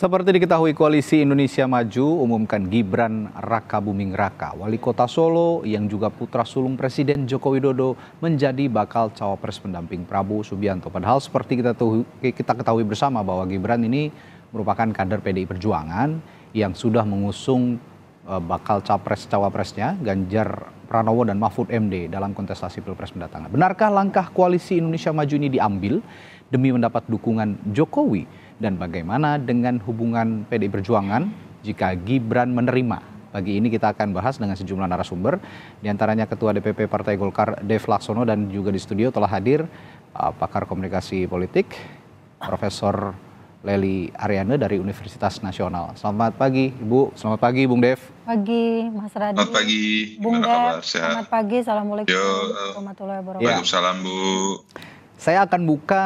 Seperti diketahui, Koalisi Indonesia Maju umumkan Gibran Rakabuming Raka, wali kota Solo yang juga putra sulung Presiden Joko Widodo menjadi bakal cawapres pendamping Prabowo Subianto. Padahal seperti kita ketahui bersama bahwa Gibran ini merupakan kader PDI Perjuangan yang sudah mengusung bakal cawapresnya Ganjar Pranowo dan Mahfud MD dalam kontestasi Pilpres mendatang. Benarkah langkah Koalisi Indonesia Maju ini diambil demi mendapat dukungan Jokowi? Dan bagaimana dengan hubungan PDI Perjuangan jika Gibran menerima? Pagi ini kita akan bahas dengan sejumlah narasumber, diantaranya Ketua DPP Partai Golkar Dev Laksono, dan juga di studio telah hadir pakar komunikasi politik Profesor Lely Ariane dari Universitas Nasional. Selamat pagi Ibu, selamat pagi Bung Dev. Pagi Mas Radi. Selamat pagi, Bung gimana Dev, kabar? Sehat? selamat pagi, Assalamualaikum warahmatullahi wabarakatuh. Waalaikumsalam Bu. Saya akan buka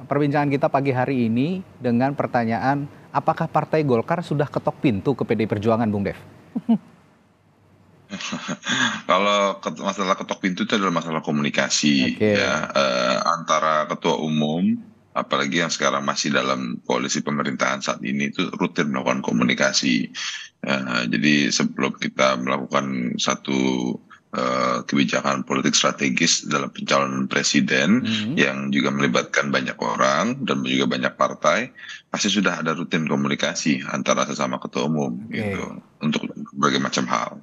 perbincangan kita pagi hari ini dengan pertanyaan, apakah Partai Golkar sudah ketok pintu ke PDI Perjuangan, Bung Dev? Kalau masalah ketok pintu itu adalah masalah komunikasi ya, antara ketua umum, apalagi yang sekarang masih dalam koalisi pemerintahan saat ini, itu rutin melakukan komunikasi. Jadi sebelum kita melakukan satu kebijakan politik strategis dalam pencalonan presiden yang juga melibatkan banyak orang dan juga banyak partai, pasti sudah ada rutin komunikasi antara sesama ketua umum gitu untuk berbagai macam hal.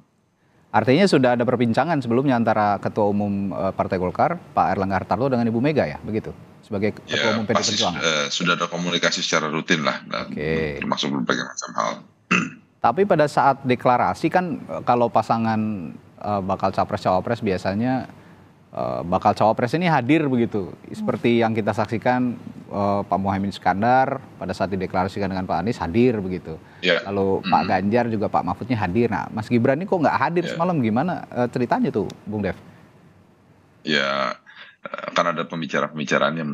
Artinya sudah ada perbincangan sebelumnya antara Ketua Umum Partai Golkar, Pak Erlangga Hartarto, dengan Ibu Mega ya, begitu? Sebagai Ketua Umum PDI Perjuangan. Sudah ada komunikasi secara rutin lah, termasuk berbagai macam hal. Tapi pada saat deklarasi kan, kalau pasangan bakal capres-cawapres biasanya bakal cawapres ini hadir begitu. Seperti yang kita saksikan Pak Muhaimin Iskandar pada saat dideklarasikan dengan Pak Anies hadir begitu. Lalu Pak Ganjar juga Pak Mahfudnya hadir. Nah, Mas Gibran ini kok nggak hadir semalam, gimana ceritanya tuh Bung Dev? Ya, kan ada pembicaraan yang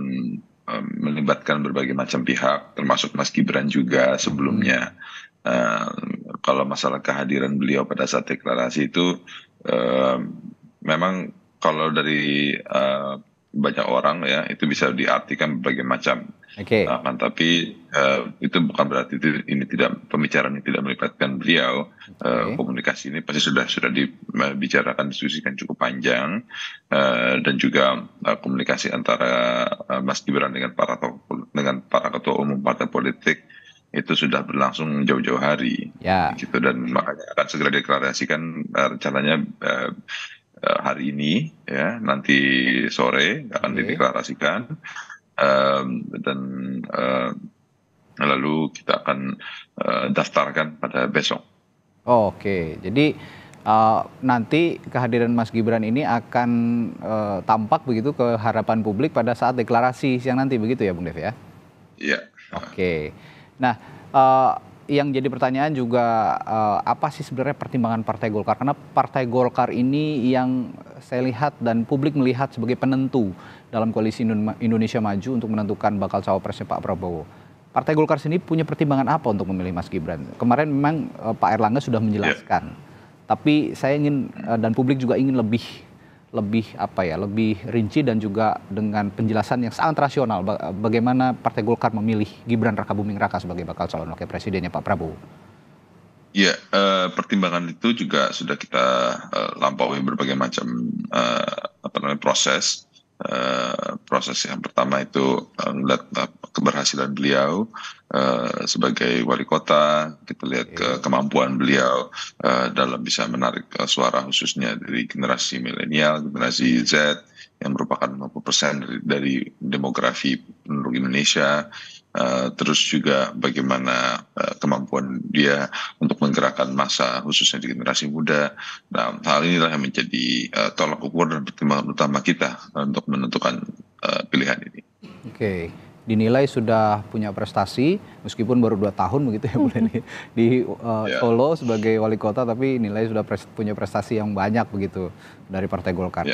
melibatkan berbagai macam pihak, termasuk Mas Gibran juga sebelumnya. Kalau masalah kehadiran beliau pada saat deklarasi itu, memang kalau dari banyak orang ya, itu bisa diartikan berbagai macam. Tapi itu bukan berarti ini pembicaraan yang tidak melibatkan beliau. Komunikasi ini pasti sudah dibicarakan, diskusikan cukup panjang, dan juga komunikasi antara Mas Gibran dengan para ketua umum partai politik itu sudah berlangsung jauh-jauh hari, gitu, dan makanya akan segera deklarasikan rencananya hari ini, ya, nanti sore akan dideklarasikan, dan lalu kita akan daftarkan pada besok. Jadi nanti kehadiran Mas Gibran ini akan tampak begitu ke harapan publik pada saat deklarasi siang nanti, begitu ya Bung Dev ya? Iya. Nah, yang jadi pertanyaan juga apa sih sebenarnya pertimbangan Partai Golkar? Karena Partai Golkar ini yang saya lihat dan publik melihat sebagai penentu dalam Koalisi Indonesia Maju untuk menentukan bakal cawapresnya Pak Prabowo. Partai Golkar sendiri punya pertimbangan apa untuk memilih Mas Gibran? Kemarin memang Pak Erlangga sudah menjelaskan, tapi saya ingin dan publik juga ingin lebih rinci dan juga dengan penjelasan yang sangat rasional bagaimana Partai Golkar memilih Gibran Rakabuming Raka sebagai bakal calon wakil presidennya Pak Prabowo. Ya, pertimbangan itu juga sudah kita lampaui berbagai macam proses. Proses yang pertama itu melihat keberhasilan beliau sebagai wali kota. Kita lihat kemampuan beliau dalam bisa menarik suara khususnya dari generasi milenial, generasi Z, yang merupakan 50% dari demografi penduduk Indonesia. Terus juga bagaimana kemampuan dia untuk menggerakkan massa khususnya di generasi muda. Nah, hal inilah yang menjadi tolak ukur dan pertimbangan utama kita untuk menentukan pilihan ini. Dinilai sudah punya prestasi meskipun baru 2 tahun begitu ya di Solo sebagai wali kota, tapi nilai sudah punya prestasi yang banyak begitu dari Partai Golkar.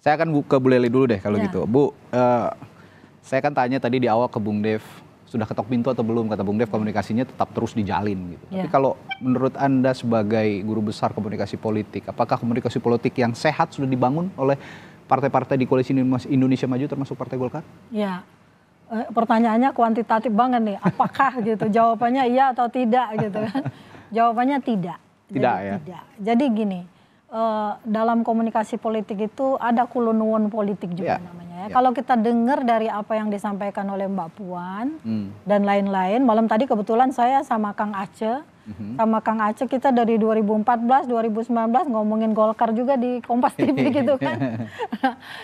Saya akan ke Bu Lely dulu deh kalau gitu. Bu, saya kan tanya tadi di awal ke Bung Dev, sudah ketok pintu atau belum? Kata Bung Dev komunikasinya tetap terus dijalin gitu. Tapi kalau menurut Anda sebagai guru besar komunikasi politik, apakah komunikasi politik yang sehat sudah dibangun oleh partai-partai di Koalisi Indonesia Maju termasuk Partai Golkar? Ya, Pertanyaannya kuantitatif banget nih, apakah gitu, jawabannya iya atau tidak gitu kan. Jawabannya tidak. Tidak Jadi ya? tidak. Jadi gini, dalam komunikasi politik itu ada kulunuwun politik juga namanya ya. Kalau kita dengar dari apa yang disampaikan oleh Mbak Puan dan lain-lain, malam tadi kebetulan saya sama Kang Aceh, kita dari 2014, 2019 ngomongin Golkar juga di Kompas TV gitu kan.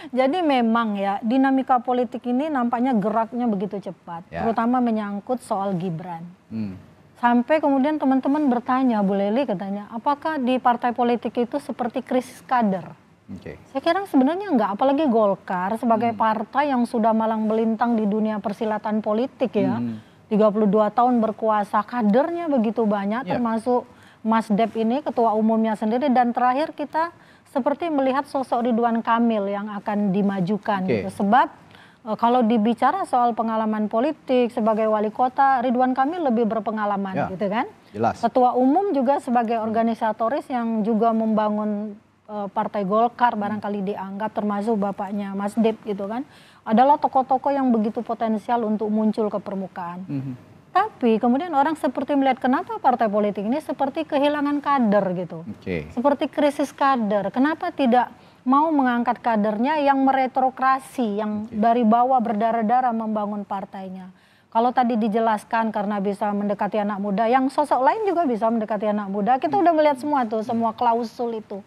Jadi memang ya dinamika politik ini nampaknya geraknya begitu cepat, terutama menyangkut soal Gibran. Sampai kemudian teman-teman bertanya, Bu Leli katanya, apakah di partai politik itu seperti krisis kader? Saya kira sebenarnya enggak, apalagi Golkar sebagai partai yang sudah malang melintang di dunia persilatan politik ya. 32 tahun berkuasa, kadernya begitu banyak, termasuk Mas Dep ini ketua umumnya sendiri, dan terakhir kita seperti melihat sosok Ridwan Kamil yang akan dimajukan gitu. Sebab kalau dibicara soal pengalaman politik sebagai wali kota, Ridwan Kamil lebih berpengalaman gitu kan. Jelas. Ketua umum juga sebagai organisatoris yang juga membangun partai Golkar barangkali dianggap, termasuk bapaknya Mas Dep gitu kan. Adalah tokoh-tokoh yang begitu potensial untuk muncul ke permukaan. Tapi kemudian orang seperti melihat kenapa partai politik ini seperti kehilangan kader gitu. Seperti krisis kader. Kenapa tidak mau mengangkat kadernya yang meretrokrasi, yang dari bawah berdarah-darah membangun partainya. Kalau tadi dijelaskan karena bisa mendekati anak muda, yang sosok lain juga bisa mendekati anak muda. Kita udah melihat semua tuh, semua klausul itu.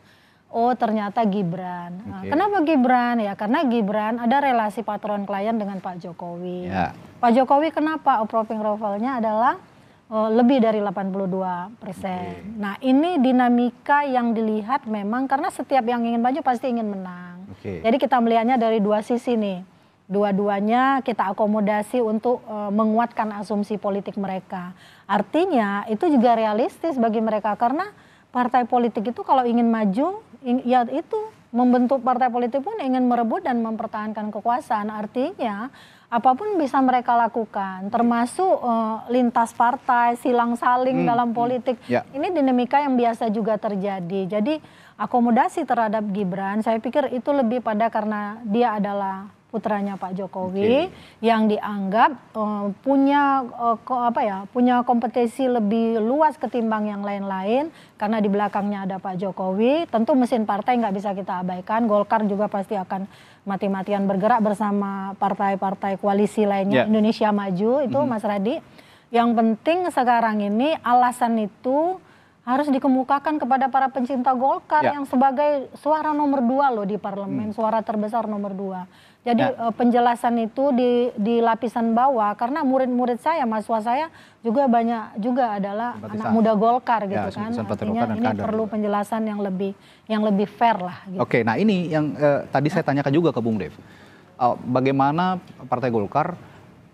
Oh ternyata Gibran. Nah, kenapa Gibran? Ya karena Gibran ada relasi patron klien dengan Pak Jokowi. Pak Jokowi kenapa approving raffle-nya adalah lebih dari 82%. Nah ini dinamika yang dilihat memang karena setiap yang ingin maju pasti ingin menang. Jadi kita melihatnya dari dua sisi nih. Dua-duanya kita akomodasi untuk menguatkan asumsi politik mereka. Artinya itu juga realistis bagi mereka karena partai politik itu kalau ingin maju, ya itu membentuk partai politik pun ingin merebut dan mempertahankan kekuasaan. Artinya apapun bisa mereka lakukan, termasuk lintas partai, silang saling dalam politik. Ini dinamika yang biasa juga terjadi. Jadi akomodasi terhadap Gibran, saya pikir itu lebih pada karena dia adalah putranya Pak Jokowi yang dianggap punya kompetisi lebih luas ketimbang yang lain-lain karena di belakangnya ada Pak Jokowi. Tentu mesin partai nggak bisa kita abaikan. Golkar juga pasti akan mati-matian bergerak bersama partai-partai koalisi lainnya. Indonesia Maju itu Mas Radi. Yang penting sekarang ini alasan itu harus dikemukakan kepada para pencinta Golkar yang sebagai suara nomor 2 loh di parlemen, suara terbesar nomor 2. Jadi penjelasan itu di lapisan bawah karena murid-murid saya, mahasiswa saya juga banyak juga adalah anak muda Golkar gitu kan. Artinya ini perlu penjelasan yang lebih fair lah. Gitu. Oke, nah ini yang tadi saya tanyakan juga ke Bung Dev. Bagaimana Partai Golkar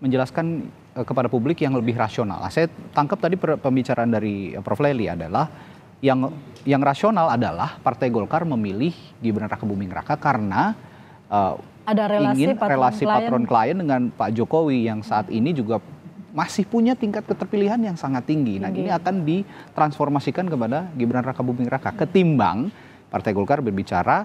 menjelaskan kepada publik yang lebih rasional. Nah, saya tangkap tadi pembicaraan dari Prof. Leli adalah yang rasional adalah Partai Golkar memilih Gibran Rakabuming Raka karena ada relasi patron klien dengan Pak Jokowi yang saat ini juga masih punya tingkat keterpilihan yang sangat tinggi. Nah ini akan ditransformasikan kepada Gibran Rakabuming Raka ketimbang Partai Golkar berbicara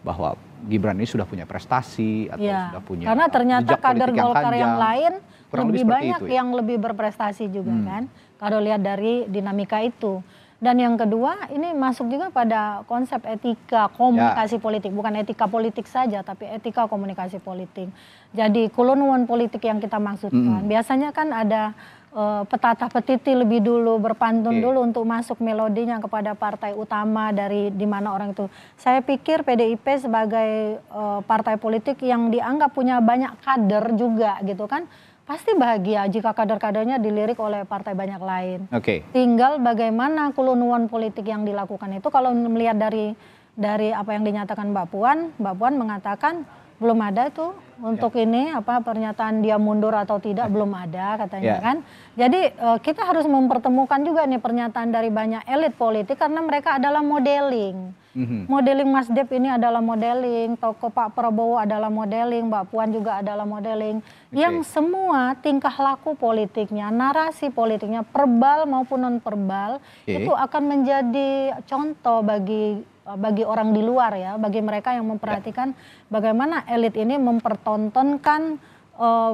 bahwa Gibran ini sudah punya prestasi atau sudah punya karena ternyata kader Golkar yang lain lebih banyak itu, yang lebih berprestasi juga kan kalau lihat dari dinamika itu. Dan yang kedua ini masuk juga pada konsep etika komunikasi politik, bukan etika politik saja tapi etika komunikasi politik. Jadi kulunuwun politik yang kita maksudkan biasanya kan ada petata petiti lebih dulu, berpantun dulu untuk masuk melodinya kepada partai utama dari di mana orang itu. Saya pikir PDIP sebagai partai politik yang dianggap punya banyak kader juga gitu kan, pasti bahagia jika kader-kadernya dilirik oleh partai banyak lain. Tinggal bagaimana kulunuwun politik yang dilakukan itu. Kalau melihat dari apa yang dinyatakan Mbak Puan mengatakan belum ada tuh untuk ini pernyataan dia mundur atau tidak belum ada katanya kan. Jadi kita harus mempertemukan juga nih pernyataan dari banyak elit politik karena mereka adalah modeling. Modeling Mas Dep ini adalah modeling, tokoh Pak Prabowo adalah modeling, Mbak Puan juga adalah modeling. Yang semua tingkah laku politiknya, narasi politiknya, verbal maupun non verbal itu akan menjadi contoh bagi orang di luar ya, bagi mereka yang memperhatikan bagaimana elit ini mempertontonkan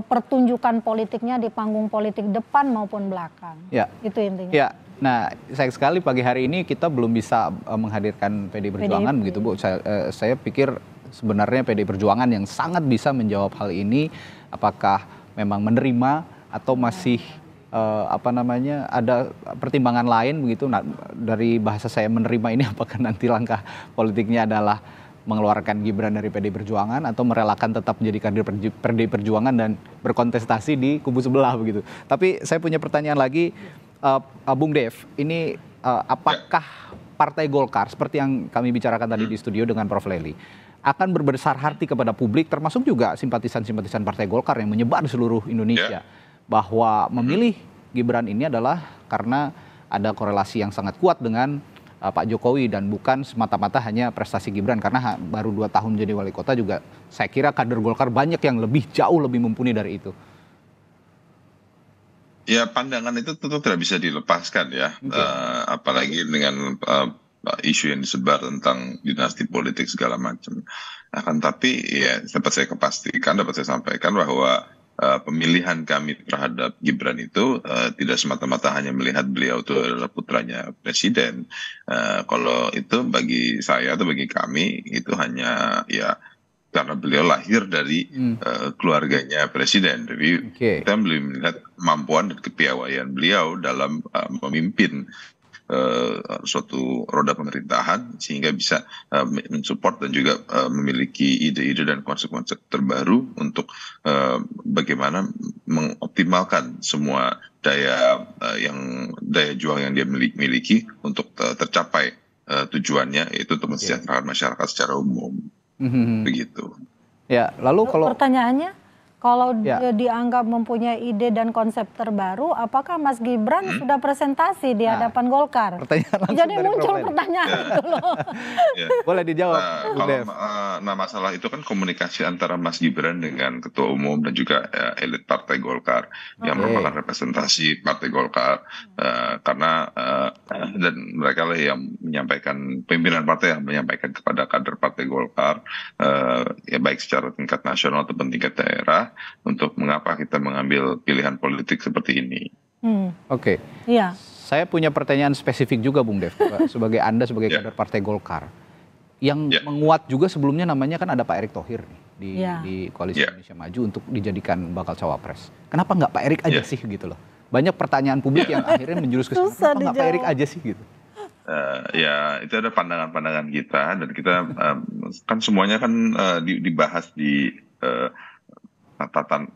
pertunjukan politiknya di panggung politik depan maupun belakang. Ya. Itu intinya. Ya. Nah, sayang sekali pagi hari ini kita belum bisa menghadirkan PDI Perjuangan begitu Bu. Saya pikir sebenarnya PDI Perjuangan yang sangat bisa menjawab hal ini, apakah memang menerima atau masih ada pertimbangan lain begitu. Nah, dari bahasa saya menerima ini apakah nanti langkah politiknya adalah mengeluarkan Gibran dari PDI Perjuangan atau merelakan tetap menjadi kader PDI Perjuangan dan berkontestasi di kubu sebelah begitu. Tapi saya punya pertanyaan lagi, Bung Dev, ini apakah Partai Golkar seperti yang kami bicarakan tadi di studio dengan Prof. Lely akan berbesar hati kepada publik, termasuk juga simpatisan-simpatisan Partai Golkar yang menyebar di seluruh Indonesia, bahwa memilih Gibran ini adalah karena ada korelasi yang sangat kuat dengan Pak Jokowi dan bukan semata-mata hanya prestasi Gibran, karena baru 2 tahun menjadi wali kota juga saya kira kader Golkar banyak yang jauh lebih mumpuni dari itu. Ya, pandangan itu tentu tidak bisa dilepaskan ya, apalagi dengan isu yang disebar tentang dinasti politik segala macam. Akan tapi ya dapat saya sampaikan bahwa pemilihan kami terhadap Gibran itu tidak semata-mata hanya melihat beliau itu adalah putranya presiden. Kalau itu bagi saya atau bagi kami itu hanya ya karena beliau lahir dari keluarganya presiden. Jadi kita belum melihat kemampuan dan kepiawaian beliau dalam memimpin suatu roda pemerintahan sehingga bisa mensupport dan juga memiliki ide-ide dan konsep-konsep terbaru untuk bagaimana mengoptimalkan semua daya juang yang dia miliki untuk tercapai tujuannya, yaitu untuk mensejahterakan masyarakat secara umum. Begitu. Ya, lalu kalau pertanyaannya, kalau dia dianggap mempunyai ide dan konsep terbaru, apakah Mas Gibran sudah presentasi di hadapan Golkar? Jadi muncul pertanyaan itu loh. Boleh dijawab. Nah, masalah itu kan komunikasi antara Mas Gibran dengan Ketua Umum dan juga elit Partai Golkar yang merupakan representasi Partai Golkar, karena dan mereka lah yang menyampaikan, pimpinan partai yang menyampaikan kepada kader Partai Golkar, ya baik secara tingkat nasional ataupun tingkat daerah, untuk mengapa kita mengambil pilihan politik seperti ini. Oke. Iya. Saya punya pertanyaan spesifik juga Bung Dev, sebagai Anda sebagai kader Partai Golkar. Yang menguat juga sebelumnya namanya kan ada Pak Erick Thohir nih, di Koalisi Indonesia Maju untuk dijadikan bakal cawapres. Kenapa nggak Pak Erick aja sih gitu loh? Banyak pertanyaan publik yang akhirnya menjurus ke sana, kenapa nggak Pak Erick aja sih gitu? Ya, itu ada pandangan-pandangan kita, dan kita kan semuanya kan dibahas di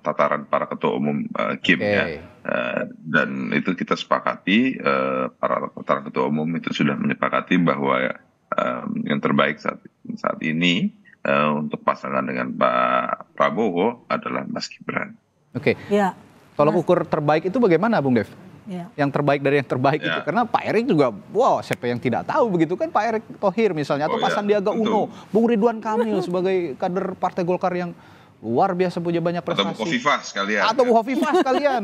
tataran para ketua umum Kim ya, dan itu kita sepakati, para ketua umum itu sudah menyepakati bahwa yang terbaik saat ini untuk pasangan dengan Pak Prabowo adalah Mas Gibran. Oke. Ya. Tolong ukur terbaik itu bagaimana, Bung Dev? Ya. Yang terbaik dari yang terbaik itu, karena Pak Erick juga, wow, siapa yang tidak tahu begitu kan, Pak Erick Thohir misalnya, atau Pak Sandiaga Uno, Bung Ridwan Kamil sebagai kader Partai Golkar yang luar biasa, punya banyak prestasi. Atau Bu Hovifah sekalian. Atau Bu Hovifah sekalian.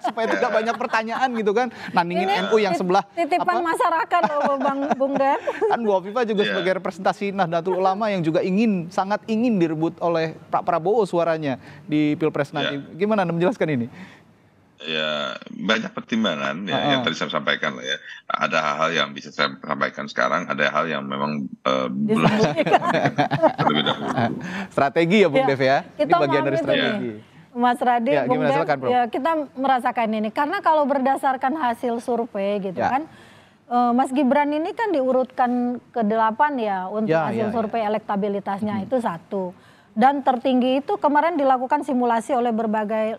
Supaya tidak banyak pertanyaan gitu kan. Nandingin NU yang sebelah. Titipan masyarakat loh Bung Dev. Kan Bu Hovifah juga sebagai representasi Nahdlatul Ulama yang juga sangat ingin direbut oleh Pak Prabowo suaranya di Pilpres nanti. Gimana Anda menjelaskan ini? Ya, banyak pertimbangan yang tadi saya sampaikan lah ya. Ada hal-hal yang bisa saya sampaikan sekarang, ada hal yang memang belum terlebih dahulu. Strategi ya Bung Dev ya. Ini bagian dari strategi. Mas Radhi, Bung Dev, ya, kita merasakan ini karena kalau berdasarkan hasil survei gitu kan, Mas Gibran ini kan diurutkan ke-8 ya untuk hasil survei elektabilitasnya itu 1. Dan tertinggi itu kemarin dilakukan simulasi oleh berbagai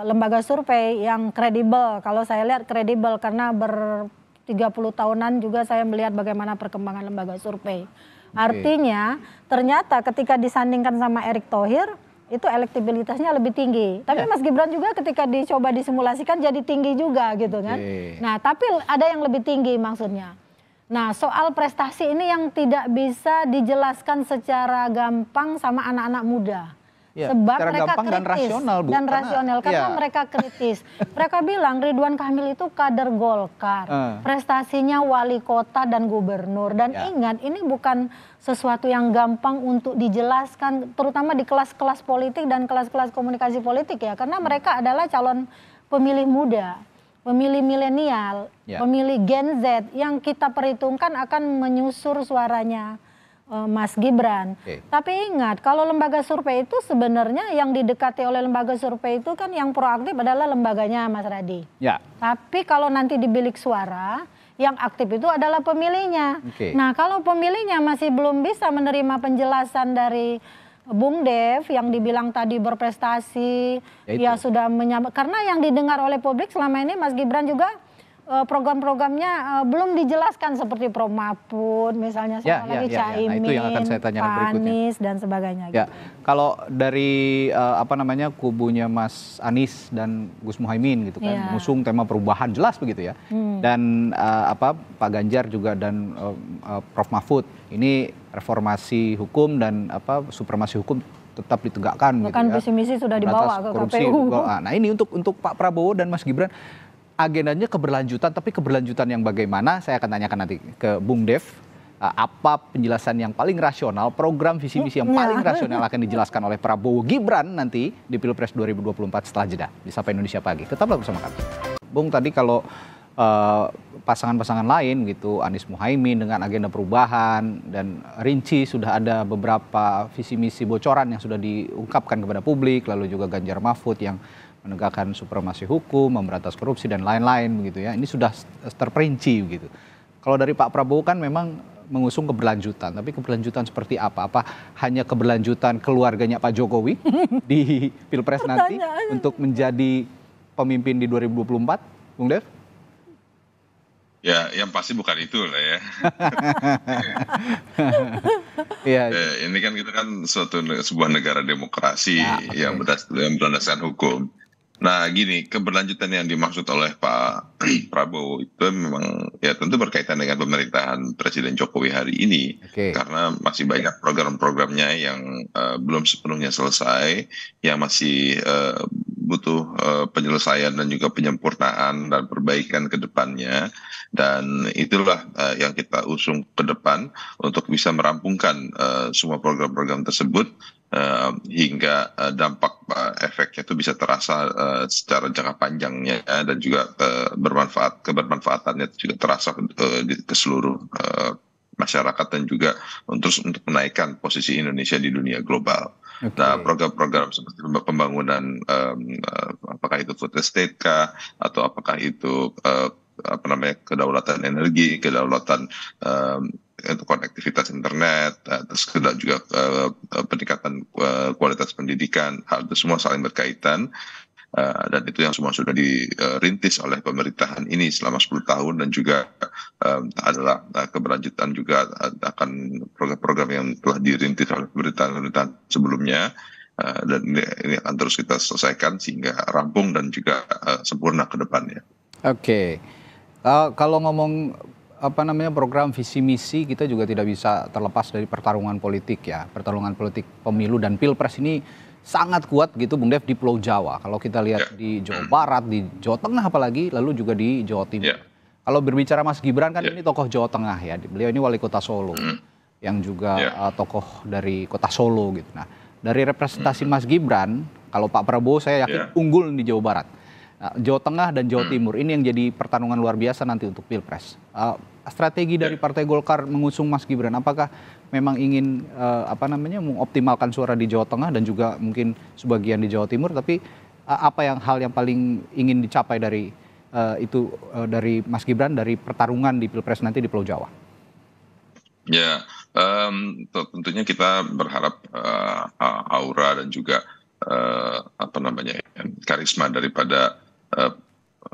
lembaga survei yang kredibel. Kalau saya lihat kredibel karena 30 tahunan juga saya melihat bagaimana perkembangan lembaga survei. Artinya ternyata ketika disandingkan sama Erick Thohir itu elektabilitasnya lebih tinggi. Tapi Mas Gibran juga ketika dicoba disimulasikan jadi tinggi juga gitu kan. Nah tapi ada yang lebih tinggi maksudnya. Nah soal prestasi ini yang tidak bisa dijelaskan secara gampang sama anak-anak muda. Ya, Sebab secara mereka gampang dan kritis rasional, Bu. dan rasional karena ya, mereka kritis. Mereka bilang Ridwan Kamil itu kader Golkar, prestasinya wali kota dan gubernur. Dan Ya. ingat, ini bukan sesuatu yang gampang untuk dijelaskan, terutama di kelas-kelas politik dan kelas-kelas komunikasi politik ya, karena mereka adalah calon pemilih muda, pemilih milenial, Ya. pemilih Gen Z yang kita perhitungkan akan menyusur suaranya Mas Gibran. Oke. Tapi ingat, kalau lembaga survei itu sebenarnya yang didekati oleh lembaga survei itu kan yang proaktif adalah lembaganya Mas Radi. Ya. Tapi kalau nanti di bilik suara, yang aktif itu adalah pemilihnya. Oke. Nah, kalau pemilihnya masih belum bisa menerima penjelasan dari Bung Dev yang dibilang tadi berprestasi, Ya itu. ya sudah karena yang didengar oleh publik selama ini Mas Gibran juga program-programnya belum dijelaskan seperti Prof Mahfud misalnya, Ya, sama lagi ya. Nah, Caimin, itu yang akan saya tanyakan Pak berikutnya. Anies dan sebagainya. Ya, Gitu. kalau dari kubunya Mas Anies dan Gus Muhaimin gitu kan, Iya. mengusung tema perubahan jelas begitu ya. Dan Pak Ganjar juga dan Prof Mahfud ini reformasi hukum dan supremasi hukum tetap ditegakkan gitu Bahkan ya. visi misi sudah dibawa Berantas ke korupsi. KPU. Nah, ini untuk Pak Prabowo dan Mas Gibran agendanya keberlanjutan, tapi keberlanjutan yang bagaimana saya akan tanyakan nanti ke Bung Dev. Apa penjelasan yang paling rasional, program visi misi yang paling rasional akan dijelaskan oleh Prabowo Gibran nanti di Pilpres 2024 setelah jeda di Sapa Indonesia Pagi. Tetaplah bersama kami. Bung, tadi kalau pasangan-pasangan lain gitu, Anies Muhaimin dengan agenda perubahan dan rinci sudah ada beberapa visi misi bocoran yang sudah diungkapkan kepada publik, lalu juga Ganjar Mahfud yang menegakkan supremasi hukum, memberantas korupsi dan lain-lain begitu ya. Ini sudah terperinci begitu. Kalau dari Pak Prabowo kan memang mengusung keberlanjutan, tapi keberlanjutan seperti apa? Apa hanya keberlanjutan keluarganya Pak Jokowi di Pilpres nanti untuk menjadi pemimpin di 2024, Bung Dev? Ya, yang pasti bukan itu lah ya. Iya. Ini kan kita kan sebuah negara demokrasi Ya, oke. yang berdasarkan hukum. Nah, gini, keberlanjutan yang dimaksud oleh Pak Prabowo itu memang ya tentu berkaitan dengan pemerintahan Presiden Jokowi hari ini, Oke. karena masih banyak program-programnya yang belum sepenuhnya selesai, yang masih butuh penyelesaian dan juga penyempurnaan dan perbaikan ke depannya. Dan itulah yang kita usung ke depan untuk bisa merampungkan semua program-program tersebut hingga dampak efeknya itu bisa terasa secara jangka panjangnya ya, dan juga kebermanfaatannya itu juga terasa ke seluruh masyarakat dan juga untuk menaikkan posisi Indonesia di dunia global. Oke. Nah, program-program seperti pembangunan apakah itu food estate kah, atau apakah itu kedaulatan energi, kedaulatan konektivitas internet, terus juga peningkatan kualitas pendidikan, hal itu semua saling berkaitan. Dan itu yang semua sudah dirintis oleh pemerintahan ini selama 10 tahun, dan juga adalah keberlanjutan juga akan program-program yang telah dirintis oleh pemerintahan sebelumnya, dan ini akan terus kita selesaikan sehingga rampung dan juga sempurna ke depannya. Oke. Kalau ngomong program visi misi, kita juga tidak bisa terlepas dari pertarungan politik ya. Pertarungan politik pemilu dan Pilpres ini sangat kuat gitu Bung Dev di Pulau Jawa. Kalau kita lihat di Jawa Barat, di Jawa Tengah apalagi, lalu juga di Jawa Timur. Kalau berbicara Mas Gibran kan ini tokoh Jawa Tengah ya. Beliau ini wali kota Solo yang juga tokoh dari kota Solo gitu. Nah, dari representasi Mas Gibran, kalau Pak Prabowo saya yakin unggul di Jawa Barat. Nah, Jawa Tengah dan Jawa Timur ini yang jadi pertarungan luar biasa nanti untuk Pilpres. Strategi dari Partai Golkar mengusung Mas Gibran, apakah memang ingin mengoptimalkan suara di Jawa Tengah dan juga mungkin sebagian di Jawa Timur, tapi hal yang paling ingin dicapai dari dari Mas Gibran dari pertarungan di Pilpres nanti di Pulau Jawa? Ya, tentunya kita berharap aura dan juga karisma daripada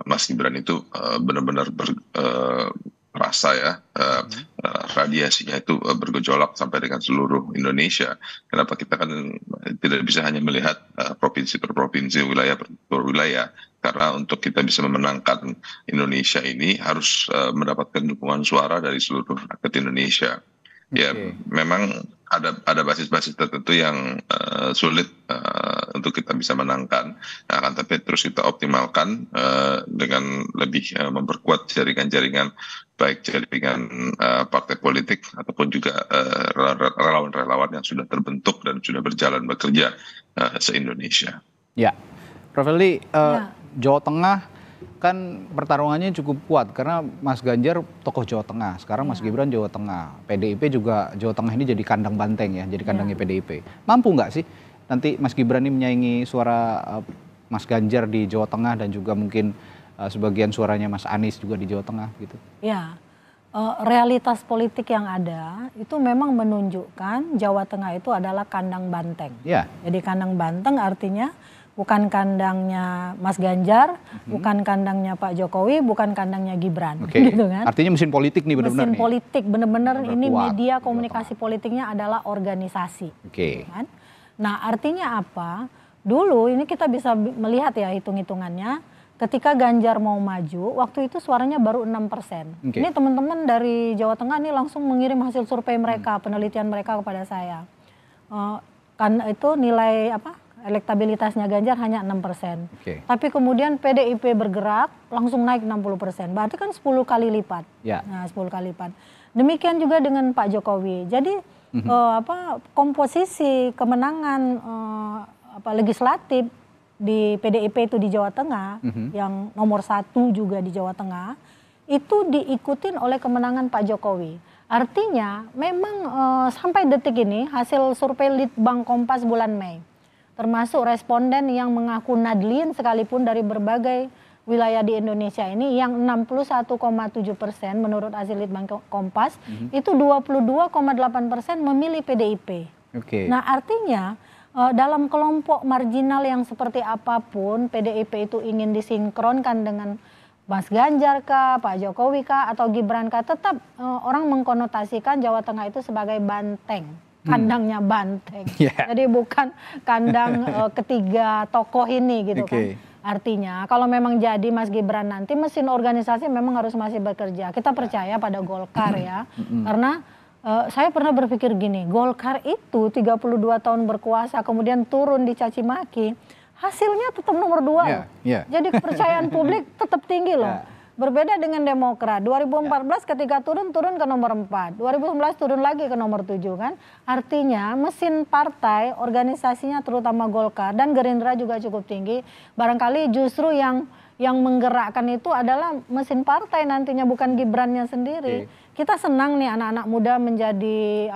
Mas Gibran itu benar-benar terasa ya, radiasinya itu bergejolak sampai dengan seluruh Indonesia. Kenapa kita kan tidak bisa hanya melihat provinsi per provinsi, wilayah per wilayah, karena untuk kita bisa memenangkan Indonesia ini harus mendapatkan dukungan suara dari seluruh rakyat Indonesia. Ya, memang ada basis-basis tertentu yang sulit untuk kita bisa menangkan, akan tapi terus kita optimalkan dengan lebih memperkuat jaringan-jaringan, baik jaringan partai politik ataupun juga relawan-relawan yang sudah terbentuk dan sudah berjalan bekerja se-Indonesia. Ya, Prof. Eli, Jawa Tengah kan pertarungannya cukup kuat karena Mas Ganjar tokoh Jawa Tengah, sekarang Mas Gibran Jawa Tengah, PDIP juga Jawa Tengah ini jadi kandang banteng ya, jadi kandangnya PDIP. Mampu nggak sih nanti Mas Gibran ini menyaingi suara Mas Ganjar di Jawa Tengah dan juga mungkin sebagian suaranya Mas Anies juga di Jawa Tengah gitu? Ya, realitas politik yang ada itu memang menunjukkan Jawa Tengah itu adalah kandang banteng. Ya. Jadi kandang banteng artinya bukan kandangnya Mas Ganjar, bukan kandangnya Pak Jokowi, bukan kandangnya Gibran, gitu kan? Artinya mesin politik nih benar-benar. Mesin politik benar-benar ini media komunikasi politiknya adalah organisasi. Oke. Kan? Nah, artinya apa? Dulu ini kita bisa melihat ya hitung-hitungannya. Ketika Ganjar mau maju, waktu itu suaranya baru 6%. Ini teman-teman dari Jawa Tengah nih langsung mengirim hasil survei mereka, penelitian mereka kepada saya. Kan itu nilai elektabilitasnya Ganjar hanya 6%. Tapi kemudian PDIP bergerak langsung naik 60%. Berarti kan 10 kali lipat. Nah, 10 kali lipat. Demikian juga dengan Pak Jokowi. Jadi komposisi kemenangan legislatif di PDIP itu di Jawa Tengah, yang nomor 1 juga di Jawa Tengah, itu diikutin oleh kemenangan Pak Jokowi. Artinya memang sampai detik ini hasil survei Litbang Kompas bulan Mei, termasuk responden yang mengaku Nadlin sekalipun dari berbagai wilayah di Indonesia ini, yang 61,7% menurut hasil Litbang Kompas, itu 22,8% memilih PDIP. Nah, artinya dalam kelompok marginal yang seperti apapun, PDIP itu ingin disinkronkan dengan Mas Ganjar kah, Pak Jokowi kah, atau Gibran kah, tetap orang mengkonotasikan Jawa Tengah itu sebagai banteng. Kandangnya banteng, jadi bukan kandang ketiga tokoh ini gitu kan. Artinya kalau memang jadi Mas Gibran nanti, mesin organisasi memang harus masih bekerja. Kita percaya pada Golkar ya, karena saya pernah berpikir gini, Golkar itu 32 tahun berkuasa kemudian turun dicaci maki, hasilnya tetap nomor 2. Jadi kepercayaan publik tetap tinggi loh. Berbeda dengan Demokrat, 2014 ketika turun ke nomor 4, 2019 turun lagi ke nomor 7 kan. Artinya mesin partai, organisasinya terutama Golkar dan Gerindra juga cukup tinggi. Barangkali justru yang menggerakkan itu adalah mesin partai nantinya, bukan Gibrannya sendiri. Kita senang nih anak-anak muda menjadi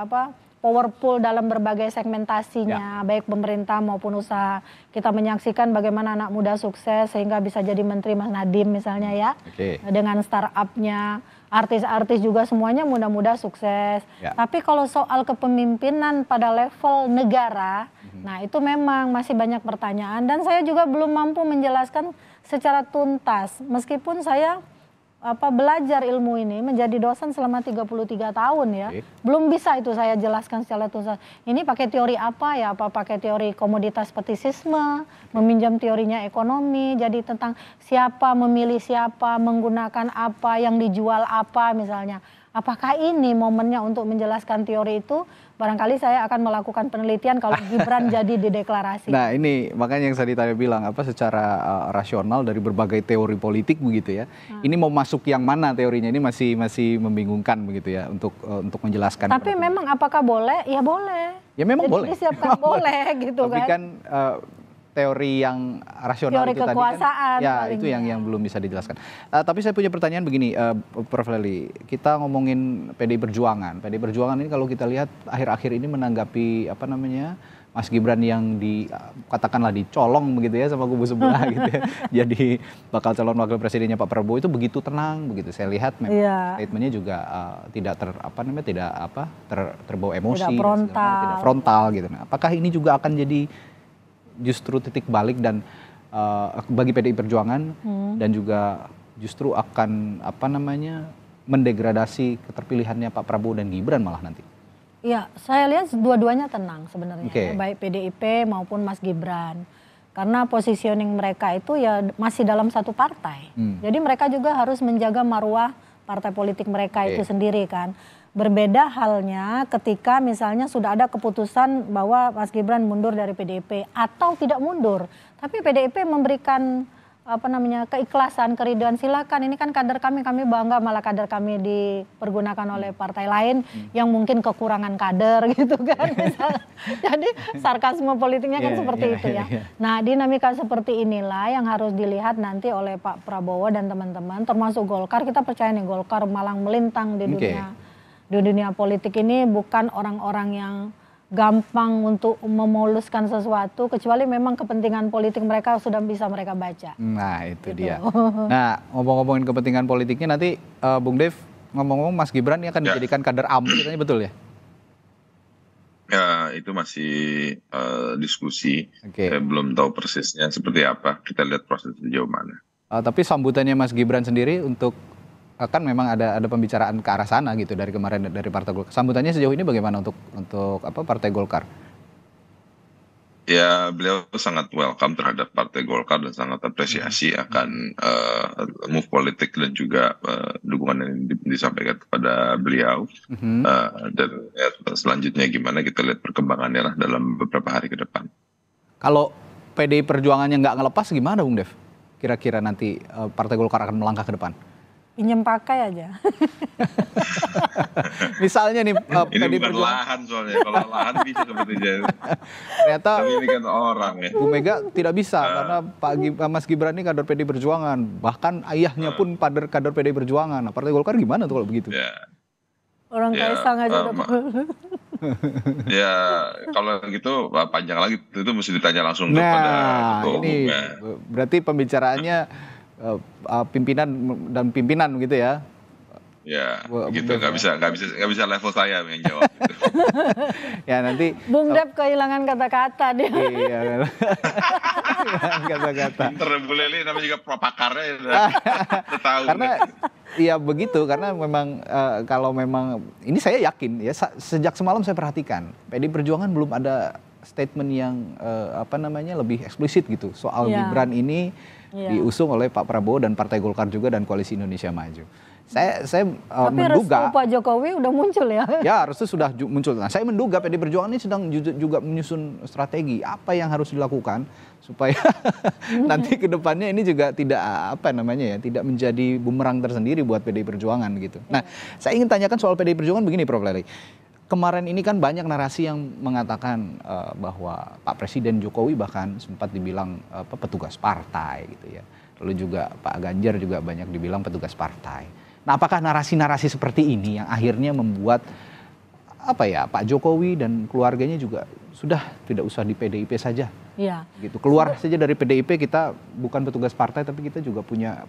powerful dalam berbagai segmentasinya, baik pemerintah maupun usaha. Kita menyaksikan bagaimana anak muda sukses sehingga bisa jadi menteri, Mas Nadiem misalnya ya, dengan startupnya, artis-artis juga semuanya muda-muda sukses. Tapi kalau soal kepemimpinan pada level negara, nah itu memang masih banyak pertanyaan dan saya juga belum mampu menjelaskan secara tuntas, meskipun saya belajar ilmu ini menjadi dosen selama 33 tahun ya. Belum bisa itu saya jelaskan secara tuntas. Ini pakai teori apa ya? Apa pakai teori komoditas petisisme, meminjam teorinya ekonomi, jadi tentang siapa memilih siapa, menggunakan apa, yang dijual apa misalnya. Apakah ini momennya untuk menjelaskan teori itu? Barangkali saya akan melakukan penelitian kalau Gibran jadi dideklarasi. Nah ini makanya yang saya tadi bilang secara rasional dari berbagai teori politik begitu ya. Ini mau masuk yang mana teorinya, ini masih membingungkan begitu ya untuk menjelaskan. Tapi memang apakah boleh? Ya boleh. Ya memang jadi boleh. Disiapkan boleh gitu kan. Tapi kan teori yang rasional teori itu tadi kan, ya itu yang belum bisa dijelaskan. Tapi saya punya pertanyaan begini, Prof. Eli, kita ngomongin PDI Perjuangan. PDI Perjuangan ini kalau kita lihat akhir-akhir ini menanggapi Mas Gibran yang katakanlah dicolong begitu ya sama kubu sebelah gitu ya. Jadi bakal calon wakil presidennya Pak Prabowo itu begitu tenang begitu. Saya lihat memang statementnya juga tidak terbawa emosi, tidak frontal gitu. Nah, apakah ini juga akan jadi justru titik balik dan bagi PDI Perjuangan dan juga justru akan mendegradasi keterpilihannya Pak Prabowo dan Gibran malah nanti? Ya, saya lihat dua-duanya tenang sebenarnya, baik PDIP maupun Mas Gibran, karena positioning mereka itu ya masih dalam satu partai. Jadi mereka juga harus menjaga marwah partai politik mereka itu sendiri kan. Berbeda halnya ketika misalnya sudah ada keputusan bahwa Mas Gibran mundur dari PDIP atau tidak mundur, tapi PDIP memberikan keikhlasan, keriduan, silakan ini kan kader kami bangga malah kader kami dipergunakan oleh partai lain yang mungkin kekurangan kader gitu kan. Jadi sarkasme politiknya kan seperti itu ya. Nah, dinamika seperti inilah yang harus dilihat nanti oleh Pak Prabowo dan teman-teman, termasuk Golkar. Kita percaya nih Golkar malang melintang di dunia politik ini, bukan orang-orang yang gampang untuk memuluskan sesuatu, kecuali memang kepentingan politik mereka sudah bisa mereka baca. Nah itu gitu. Dia. Nah ngomong-ngomongin kepentingan politiknya nanti Bung Dev, ngomong-ngomong Mas Gibran ini akan dijadikan kader AMI katanya, betul ya? Ya itu masih diskusi, belum tahu persisnya seperti apa, kita lihat proses sejauh mana. Tapi sambutannya Mas Gibran sendiri untuk kan memang ada pembicaraan ke arah sana gitu dari kemarin dari Partai Golkar. Sambutannya sejauh ini bagaimana untuk Partai Golkar? Ya beliau sangat welcome terhadap Partai Golkar dan sangat apresiasi akan move politik dan juga dukungan yang disampaikan kepada beliau. Dan selanjutnya gimana kita lihat perkembangannya lah dalam beberapa hari ke depan. Kalau PDI Perjuangannya nggak ngelepas gimana Bung Dev? Kira-kira nanti Partai Golkar akan melangkah ke depan? Pinjam pakai aja. Misalnya nih ini bukan lahan soalnya, kalau lahan bisa sebetulnya. Ternyata tapi ini kan orang ya. Bu Mega tidak bisa karena Mas Gibran ini kader PDI Perjuangan, bahkan ayahnya pun kader PDI Perjuangan. Nah, Partai Golkar gimana tuh kalau begitu? Orang Kaisang aja udah. Ya kalau gitu panjang lagi, itu mesti ditanya langsung kepada Ketua Umum. Berarti pembicaraannya pimpinan gitu ya? Ya, gitu nggak bisa level saya yang jawab. Gitu. Ya nanti. Bung Dev kehilangan kata-kata dia. Iya, kata-kata. Pinter Bu Leli namanya juga pakarnya ya. Tahu. Karena ya begitu, karena memang kalau memang ini saya yakin ya sejak semalam saya perhatikan PDI Perjuangan belum ada statement yang lebih eksplisit gitu soal Gibran ini diusung oleh Pak Prabowo dan Partai Golkar juga dan Koalisi Indonesia Maju. Saya tapi menduga restu Pak Jokowi udah muncul ya. Ya, restu sudah muncul. Nah, saya menduga PDI Perjuangan ini sedang juga menyusun strategi apa yang harus dilakukan supaya nanti ke depannya ini juga tidak tidak menjadi bumerang tersendiri buat PDI Perjuangan gitu. Nah, saya ingin tanyakan soal PDI Perjuangan begini Prof. Lely. Kemarin ini kan banyak narasi yang mengatakan bahwa Pak Presiden Jokowi bahkan sempat dibilang petugas partai gitu ya. Lalu juga Pak Ganjar juga banyak dibilang petugas partai. Nah, apakah narasi-narasi seperti ini yang akhirnya membuat Pak Jokowi dan keluarganya juga sudah tidak usah di PDIP saja? Iya. Gitu. Keluar saja dari PDIP, kita bukan petugas partai tapi kita juga punya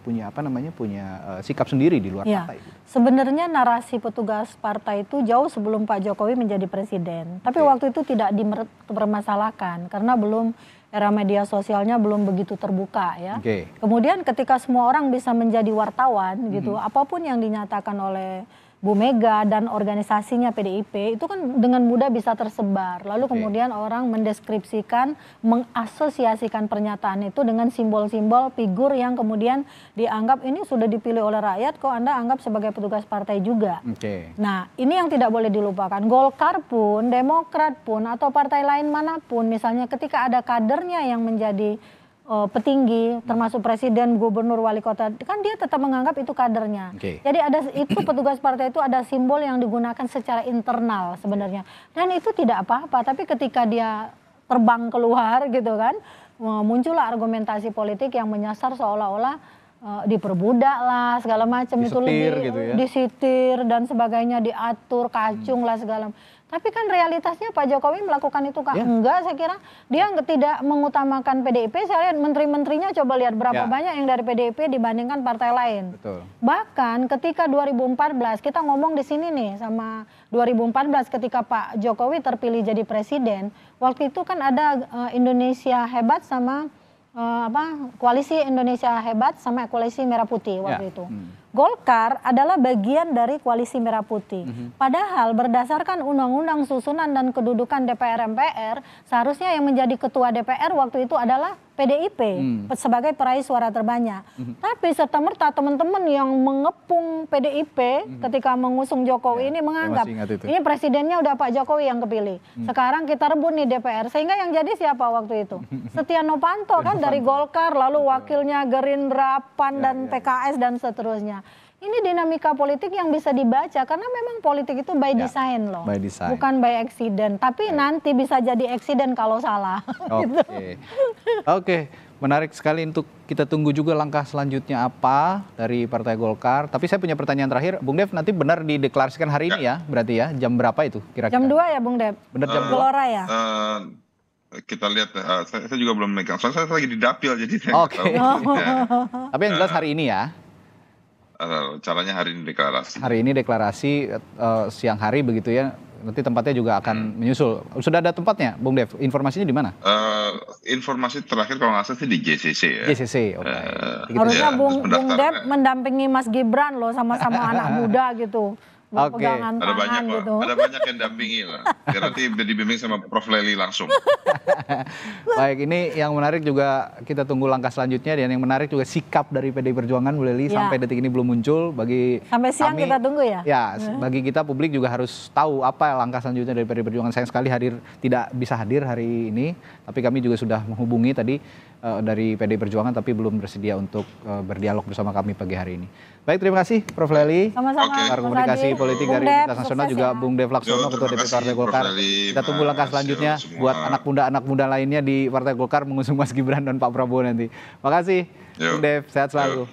sikap sendiri di luar partai. Sebenarnya narasi petugas partai itu jauh sebelum Pak Jokowi menjadi presiden. Tapi waktu itu tidak dipermasalahkan karena era media sosialnya belum begitu terbuka ya. Kemudian ketika semua orang bisa menjadi wartawan gitu, apapun yang dinyatakan oleh Bu Mega dan organisasinya PDIP itu kan dengan mudah bisa tersebar. Lalu kemudian orang mendeskripsikan, mengasosiasikan pernyataan itu dengan simbol-simbol figur yang kemudian dianggap ini sudah dipilih oleh rakyat, kok Anda anggap sebagai petugas partai juga. Nah, ini yang tidak boleh dilupakan. Golkar pun, Demokrat pun, atau partai lain manapun, misalnya ketika ada kadernya yang menjadi petinggi, termasuk presiden, gubernur, wali kota, kan dia tetap menganggap itu kadernya. Jadi petugas partai itu ada simbol yang digunakan secara internal sebenarnya. Dan itu tidak apa-apa, tapi ketika dia terbang keluar gitu kan, muncullah argumentasi politik yang menyasar seolah-olah diperbudak lah, segala macam itu lebih gitu ya? Disitir dan sebagainya, diatur, kacung lah segala macam. Tapi kan realitasnya Pak Jokowi melakukan itu Kak. Enggak, saya kira dia tidak mengutamakan PDIP. Saya lihat menteri-menterinya coba lihat berapa banyak yang dari PDIP dibandingkan partai lain. Bahkan ketika 2014 kita ngomong di sini nih sama 2014 ketika Pak Jokowi terpilih jadi presiden, waktu itu kan ada Indonesia Hebat sama Koalisi Indonesia Hebat sama Koalisi Merah Putih waktu itu. Golkar adalah bagian dari koalisi Merah Putih. Padahal berdasarkan undang-undang susunan dan kedudukan DPR MPR, seharusnya yang menjadi ketua DPR waktu itu adalah PDIP sebagai peraih suara terbanyak. Tapi serta-merta teman-teman yang mengepung PDIP ketika mengusung Jokowi ini menganggap ini presidennya udah Pak Jokowi yang kepilih. Sekarang kita rebut nih DPR. Sehingga yang jadi siapa waktu itu? Setia Novanto kan dari Golkar, lalu wakilnya Gerindra, PAN dan PKS dan seterusnya. Ini dinamika politik yang bisa dibaca karena memang politik itu by design loh, bukan by accident. Tapi nanti bisa jadi accident kalau salah. Oke, menarik sekali untuk kita tunggu juga langkah selanjutnya apa dari Partai Golkar. Tapi saya punya pertanyaan terakhir, Bung Dev, nanti benar dideklarasikan hari ini ya, berarti ya, jam berapa itu kira-kira? Jam 2 ya Bung Dev? Benar jam 2? Gelora ya? Kita lihat, saya juga belum memegang, soalnya saya lagi di dapil jadi saya nggak tahu. Tapi yang jelas hari ini ya. Caranya hari ini deklarasi. Hari ini deklarasi siang hari begitu ya. Nanti tempatnya juga akan menyusul. Sudah ada tempatnya, Bung Dev? Informasinya di mana? Informasi terakhir kalau nggak salah sih di JCC ya. JCC, oke. Harusnya Bung Dev mendampingi Mas Gibran loh, sama-sama anak muda gitu. Pegangan ada banyak tangan gitu. Ada banyak yang dampingi lah. Biar nanti dibimbing sama Prof Leli langsung. Baik, ini yang menarik juga kita tunggu langkah selanjutnya, dan yang menarik juga sikap dari PDI Perjuangan, Bu Leli, sampai detik ini belum muncul. Bagi sampai siang kami, kita tunggu ya. Ya, bagi kita publik juga harus tahu apa langkah selanjutnya dari PDI Perjuangan. Sayang sekali tidak bisa hadir hari ini, tapi kami juga sudah menghubungi tadi dari PDI Perjuangan, tapi belum bersedia untuk berdialog bersama kami pagi hari ini. Baik, terima kasih Prof Leli. Sama-sama. Komunikasi politik dari Universitas Nasional, juga Bung Dev Laksono, Ketua DPP Partai Golkar. Kita tunggu langkah selanjutnya buat anak muda lainnya di Partai Golkar mengusung Mas Gibran dan Pak Prabowo nanti. Makasih, Bung Dev, sehat selalu.